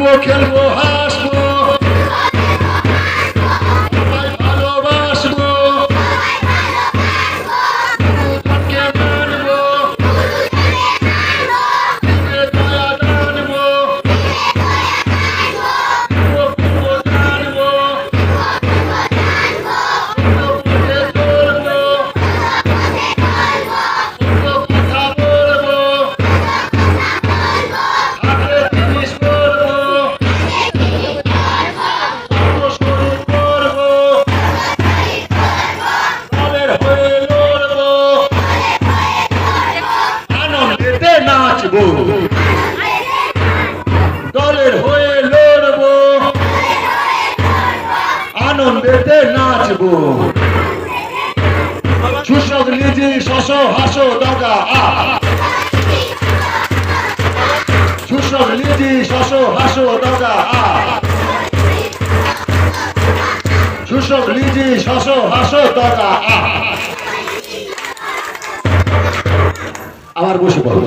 উঠবো খেলবো হাসবো ভালোবাসবো নাচবো দলের হয়ে লড়বো আনন্দেতে নাচবো সুসব লিজি শশ হাসো দাদা সুসব লিজি শশ হাসো দাদা সুসব লিজি শশ হাসো দাদা আবার বসে পড়ো